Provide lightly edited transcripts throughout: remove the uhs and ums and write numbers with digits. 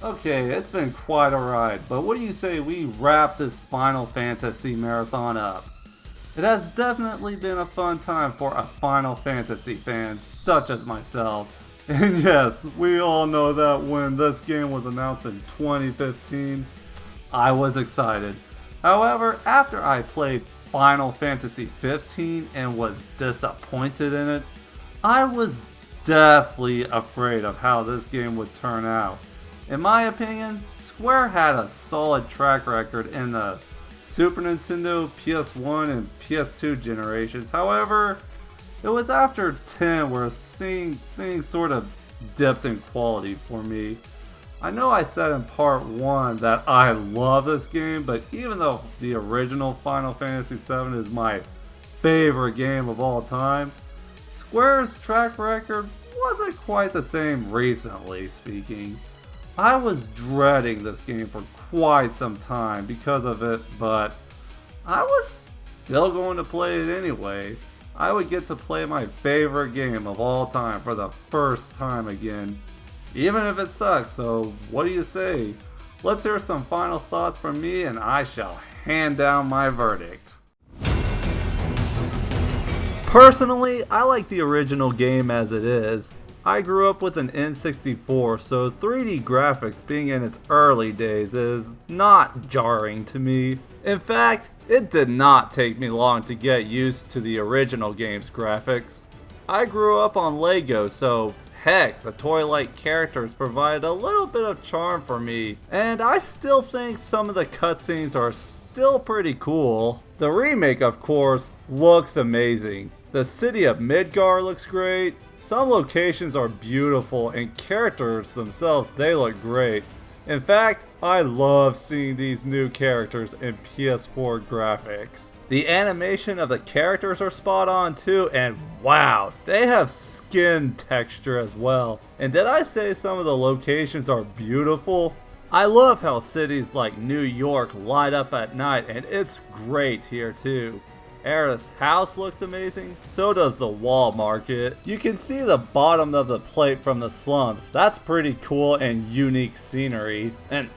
Okay, it's been quite a ride, but what do you say we wrap this Final Fantasy marathon up? It has definitely been a fun time for a Final Fantasy fan such as myself. And yes, we all know that when this game was announced in 2015, I was excited. However, after I played Final Fantasy 15 and was disappointed in it, I was deathly afraid of how this game would turn out. In my opinion, Square had a solid track record in the Super Nintendo, PS1, and PS2 generations. However, it was after 10 where seeing things sort of dipped in quality for me. I know I said in part 1 that I love this game, but even though the original Final Fantasy VII is my favorite game of all time, Square's track record wasn't quite the same recently speaking. I was dreading this game for quite some time because of it, but I was still going to play it anyway. I would get to play my favorite game of all time for the first time again, even if it sucks. So what do you say? Let's hear some final thoughts from me and I shall hand down my verdict. Personally, I like the original game as it is. I grew up with an N64, so 3D graphics being in its early days is not jarring to me. In fact, it did not take me long to get used to the original game's graphics. I grew up on Lego, so heck, the toy-like characters provided a little bit of charm for me, and I still think some of the cutscenes are still pretty cool. The remake, of course, looks amazing. The city of Midgar looks great. Some locations are beautiful and characters themselves, they look great. In fact, I love seeing these new characters in PS4 graphics. The animation of the characters are spot on too, and wow, they have skin texture as well. And did I say some of the locations are beautiful? I love how cities like New York light up at night, and it's great here too. Aerith's house looks amazing, so does the wall market. You can see the bottom of the plate from the slums. That's pretty cool and unique scenery. And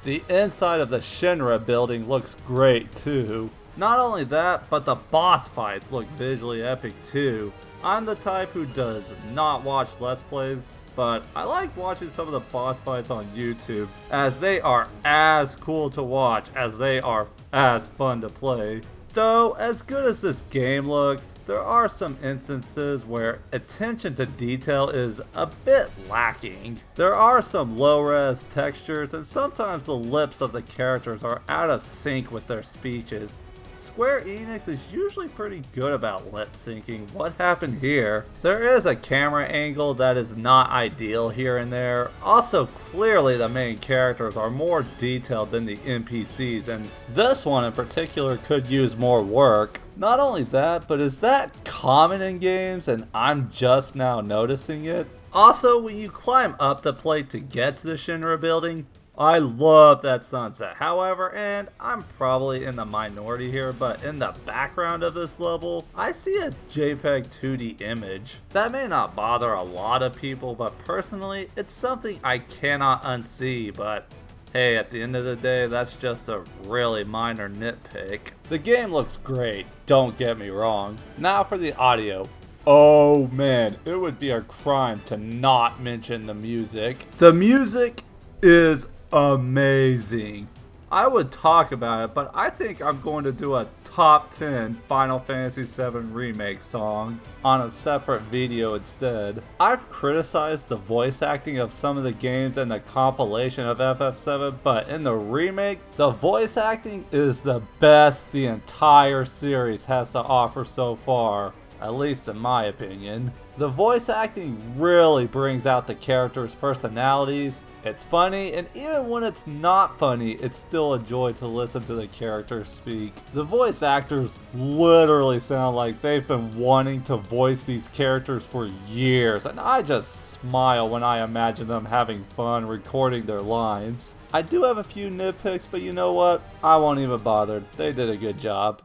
the inside of the Shinra building looks great too. Not only that, but the boss fights look visually epic too. I'm the type who does not watch Let's Plays, but I like watching some of the boss fights on YouTube, as they are as cool to watch as they are as fun to play. Though, as good as this game looks, there are some instances where attention to detail is a bit lacking. There are some low-res textures, and sometimes the lips of the characters are out of sync with their speeches. Square Enix is usually pretty good about lip syncing. What happened here? There is a camera angle that is not ideal here and there. Also, clearly the main characters are more detailed than the NPCs, and this one in particular could use more work. Not only that, but is that common in games and I'm just now noticing it? Also, when you climb up the plate to get to the Shinra building, I love that sunset. However, and I'm probably in the minority here, but in the background of this level, I see a JPEG 2D image. That may not bother a lot of people, but personally, it's something I cannot unsee, but hey, at the end of the day, that's just a really minor nitpick. The game looks great, don't get me wrong. Now for the audio. Oh man, it would be a crime to not mention the music. The music is amazing. I would talk about it, but I think I'm going to do a top 10 Final Fantasy VII Remake songs on a separate video instead. I've criticized the voice acting of some of the games in the compilation of FF7, but in the remake, the voice acting is the best the entire series has to offer so far, at least in my opinion. The voice acting really brings out the characters' personalities. It's funny, and even when it's not funny, it's still a joy to listen to the characters speak. The voice actors literally sound like they've been wanting to voice these characters for years, and I just smile when I imagine them having fun recording their lines. I do have a few nitpicks, but you know what? I won't even bother. They did a good job.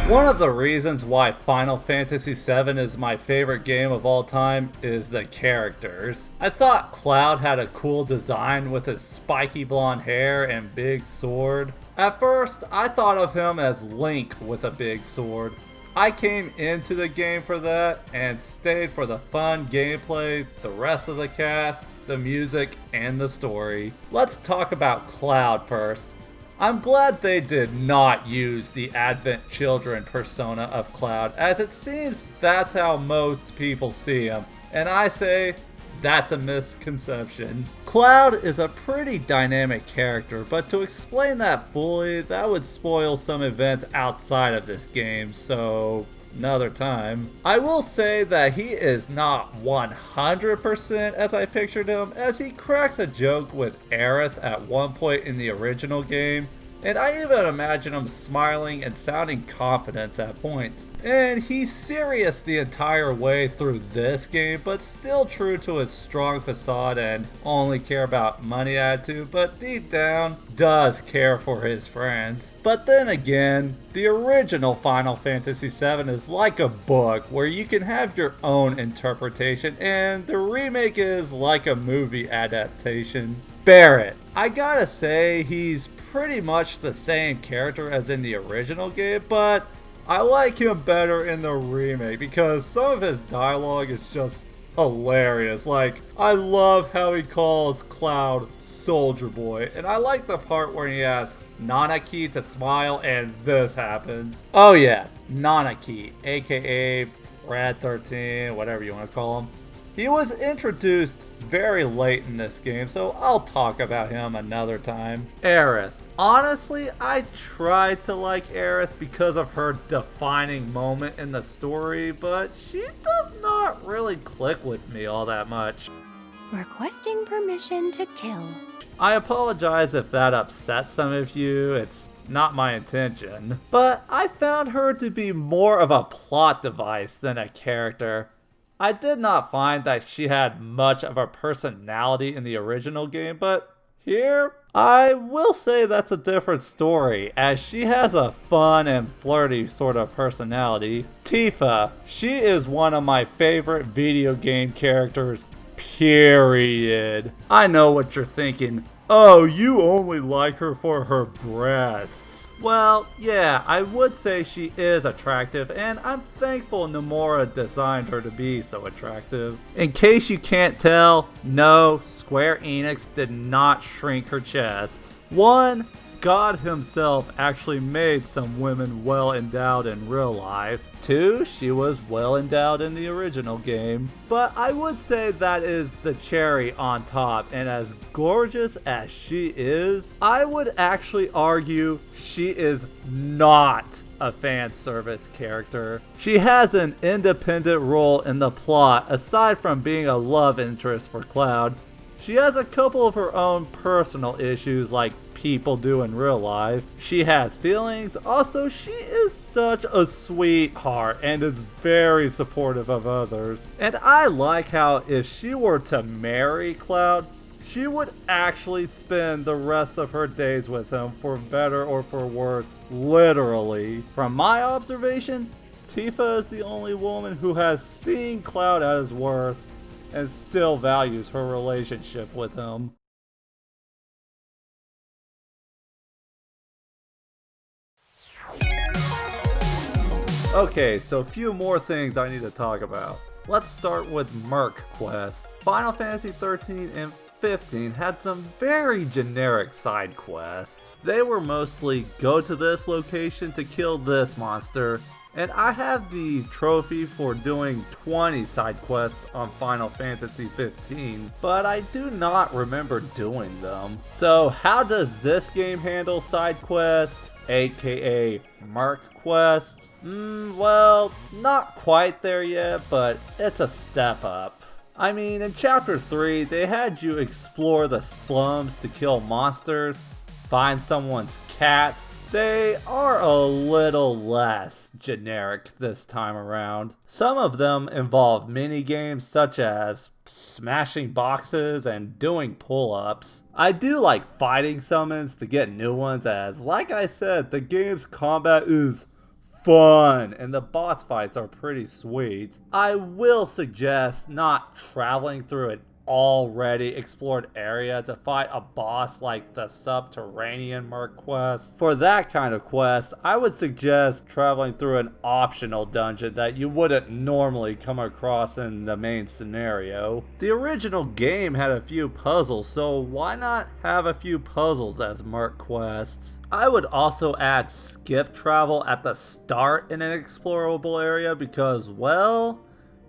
One of the reasons why Final Fantasy VII is my favorite game of all time is the characters. I thought Cloud had a cool design with his spiky blonde hair and big sword. At first, I thought of him as Link with a big sword. I came into the game for that and stayed for the fun gameplay, the rest of the cast, the music, and the story. Let's talk about Cloud first. I'm glad they did not use the Advent Children persona of Cloud, as it seems that's how most people see him, and I say that's a misconception. Cloud is a pretty dynamic character, but to explain that fully, that would spoil some events outside of this game, so another time. I will say that he is not 100% as I pictured him, as he cracks a joke with Aerith at one point in the original game, and I even imagine him smiling and sounding confident at points. And he's serious the entire way through this game, but still true to his strong facade and only care about money attitude, but deep down does care for his friends. But then again, the original Final Fantasy VII is like a book where you can have your own interpretation, and the remake is like a movie adaptation. Barrett, I gotta say he's pretty much the same character as in the original game, but I like him better in the remake because some of his dialogue is just hilarious. Like, I love how he calls Cloud Soldier Boy, and I like the part where he asks Nanaki to smile and this happens. Oh yeah, Nanaki, aka Brad 13, whatever you want to call him. He was introduced very late in this game, so I'll talk about him another time. Aerith. Honestly, I tried to like Aerith because of her defining moment in the story, but she does not really click with me all that much. Requesting permission to kill. I apologize if that upsets some of you. It's not my intention. But I found her to be more of a plot device than a character. I did not find that she had much of a personality in the original game, but here, I will say that's a different story, as she has a fun and flirty sort of personality. Tifa, she is one of my favorite video game characters, period. I know what you're thinking. Oh, you only like her for her breasts. Well, yeah, I would say she is attractive, and I'm thankful Nomura designed her to be so attractive. In case you can't tell, no, Square Enix did not shrink her chests. One, God himself actually made some women well endowed in real life. Two, she was well endowed in the original game. But I would say that is the cherry on top, and as gorgeous as she is, I would actually argue she is not a fan service character. She has an independent role in the plot aside from being a love interest for Cloud. She has a couple of her own personal issues like people do in real life. She has feelings. Also, she is such a sweetheart and is very supportive of others. And I like how if she were to marry Cloud, she would actually spend the rest of her days with him, for better or for worse, literally. From my observation, Tifa is the only woman who has seen Cloud at his worth and still values her relationship with him. Okay, so a few more things I need to talk about. Let's start with Merc Quest. Final Fantasy 13 and 15 had some very generic side quests. They were mostly go to this location to kill this monster, and I have the trophy for doing 20 side quests on Final Fantasy 15, but I do not remember doing them. So how does this game handle side quests, aka Merc quests? Well, not quite there yet, but it's a step up. I mean, in Chapter 3, they had you explore the slums to kill monsters, find someone's cats. They are a little less generic this time around. Some of them involve mini-games such as smashing boxes and doing pull-ups. I do like fighting summons to get new ones, as like I said, the game's combat is fun, and the boss fights are pretty sweet. I will suggest not traveling through an already explored area to fight a boss like the subterranean Merc quest. For that kind of quest, I would suggest traveling through an optional dungeon that you wouldn't normally come across in the main scenario. The original game had a few puzzles, so why not have a few puzzles as Merc quests? I would also add skip travel at the start in an explorable area because, well,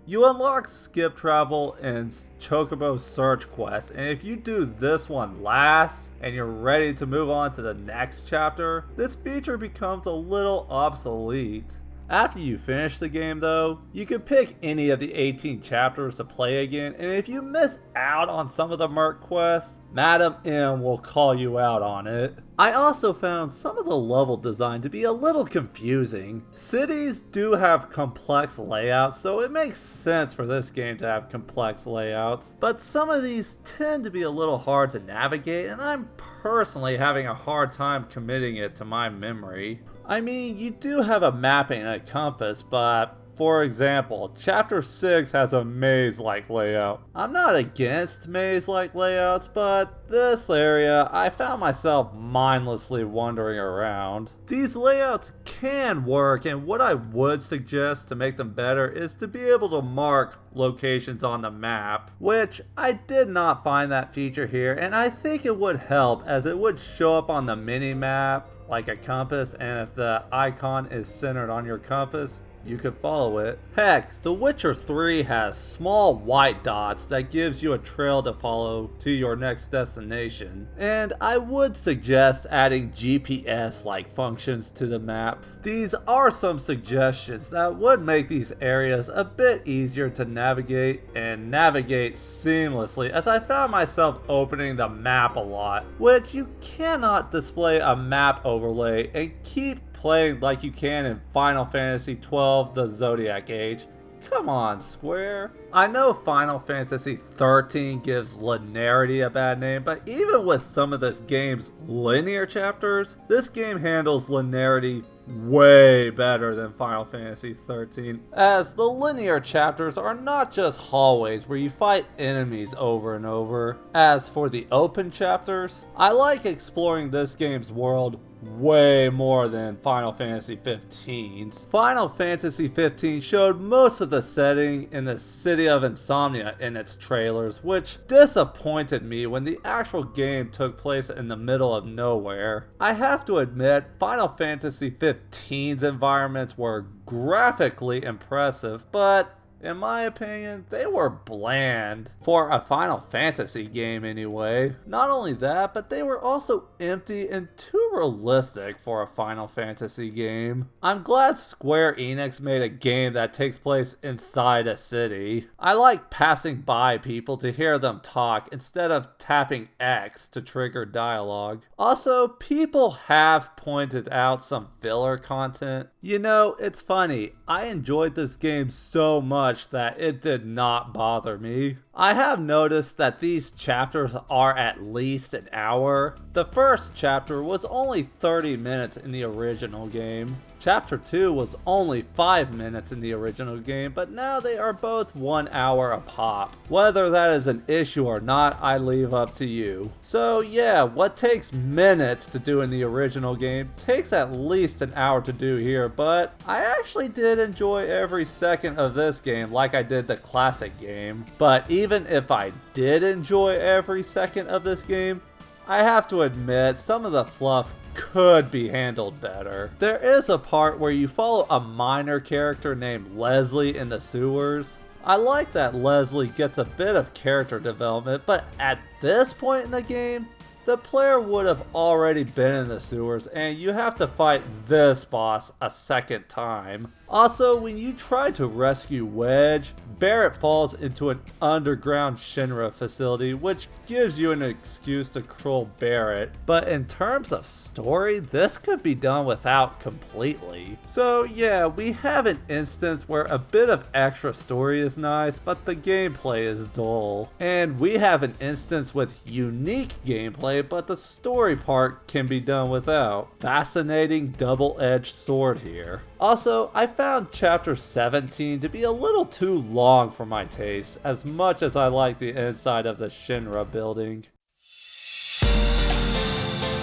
you unlock skip travel in Chocobo Search Quest, and if you do this one last and you're ready to move on to the next chapter, this feature becomes a little obsolete. After you finish the game though, you can pick any of the 18 chapters to play again, and if you miss out on some of the Merc quests, Madam M will call you out on it. I also found some of the level design to be a little confusing. Cities do have complex layouts, so it makes sense for this game to have complex layouts, but some of these tend to be a little hard to navigate, and I'm personally having a hard time committing it to my memory. I mean, you do have a mapping and a compass, but for example, Chapter 6 has a maze-like layout. I'm not against maze-like layouts, but this area, I found myself mindlessly wandering around. These layouts can work, and what I would suggest to make them better is to be able to mark locations on the map, which I did not find that feature here, and I think it would help as it would show up on the mini-map like a compass, and if the icon is centered on your compass, you could follow it. Heck, The Witcher 3 has small white dots that gives you a trail to follow to your next destination. And I would suggest adding GPS-like functions to the map. These are some suggestions that would make these areas a bit easier to navigate and navigate seamlessly, as I found myself opening the map a lot, which you cannot display a map overlay and keep playing like you can in Final Fantasy XII The Zodiac Age. Come on, Square. I know Final Fantasy XIII gives linearity a bad name, but even with some of this game's linear chapters, this game handles linearity way better than Final Fantasy XIII, as the linear chapters are not just hallways where you fight enemies over and over. As for the open chapters, I like exploring this game's world way more than Final Fantasy XV's. Final Fantasy XV showed most of the setting in the City of Insomnia in its trailers, which disappointed me when the actual game took place in the middle of nowhere. I have to admit, Final Fantasy XV's environments were graphically impressive, but in my opinion, they were bland. For a Final Fantasy game anyway. Not only that, but they were also empty and too realistic for a Final Fantasy game. I'm glad Square Enix made a game that takes place inside a city. I like passing by people to hear them talk instead of tapping X to trigger dialogue. Also, people have pointed out some filler content. You know, it's funny, I enjoyed this game so much that it did not bother me. I have noticed that these chapters are at least an hour. The first chapter was only 30 minutes in the original game. Chapter 2 was only 5 minutes in the original game, but now they are both 1 hour a pop. Whether that is an issue or not, I leave up to you. So yeah, what takes minutes to do in the original game takes at least an hour to do here, but I actually did enjoy every second of this game like I did the classic game. But even if I did enjoy every second of this game, I have to admit some of the fluff could be handled better. There is a part where you follow a minor character named Leslie in the sewers. I like that Leslie gets a bit of character development, but at this point in the game, the player would have already been in the sewers and you have to fight this boss a second time. Also, when you try to rescue Wedge, Barrett falls into an underground Shinra facility, which gives you an excuse to control Barrett. But in terms of story, this could be done without completely. So yeah, we have an instance where a bit of extra story is nice, but the gameplay is dull. And we have an instance with unique gameplay, but the story part can be done without. Fascinating double-edged sword here. Also, I found Chapter 17 to be a little too long for my taste, as much as I like the inside of the Shinra building.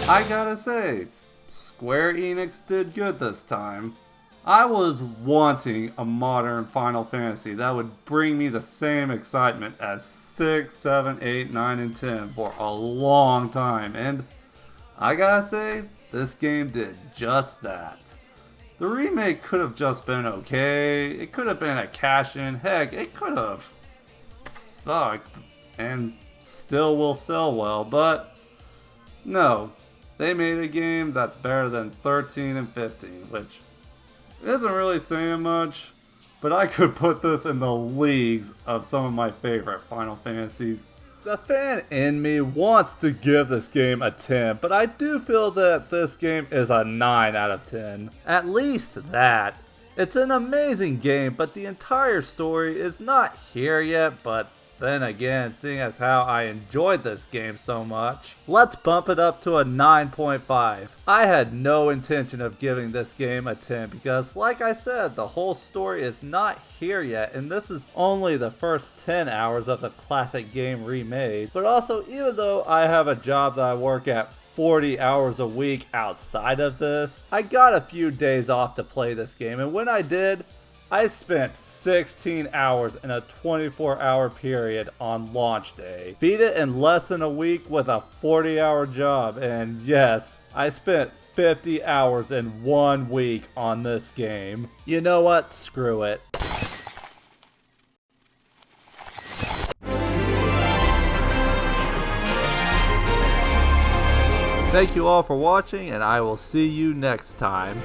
I gotta say, Square Enix did good this time. I was wanting a modern Final Fantasy that would bring me the same excitement as 6, 7, 8, 9, and 10 for a long time, and I gotta say, this game did just that. The remake could have just been okay, it could have been a cash-in, heck, it could have sucked, and still will sell well, but no, they made a game that's better than 13 and 15, which isn't really saying much, but I could put this in the leagues of some of my favorite Final Fantasies. The fan in me wants to give this game a 10, but I do feel that this game is a 9 out of 10. At least that. It's an amazing game, but the entire story is not here yet, but then again, seeing as how I enjoyed this game so much, let's bump it up to a 9.5. I had no intention of giving this game a 10 because, like I said, the whole story is not here yet, and this is only the first 10 hours of the classic game remade. But also, even though I have a job that I work at 40 hours a week outside of this, I got a few days off to play this game, and when I did, I spent 16 hours in a 24-hour period on launch day. Beat it in less than a week with a 40-hour job, and yes, I spent 50 hours in 1 week on this game. You know what? Screw it. Thank you all for watching, and I will see you next time.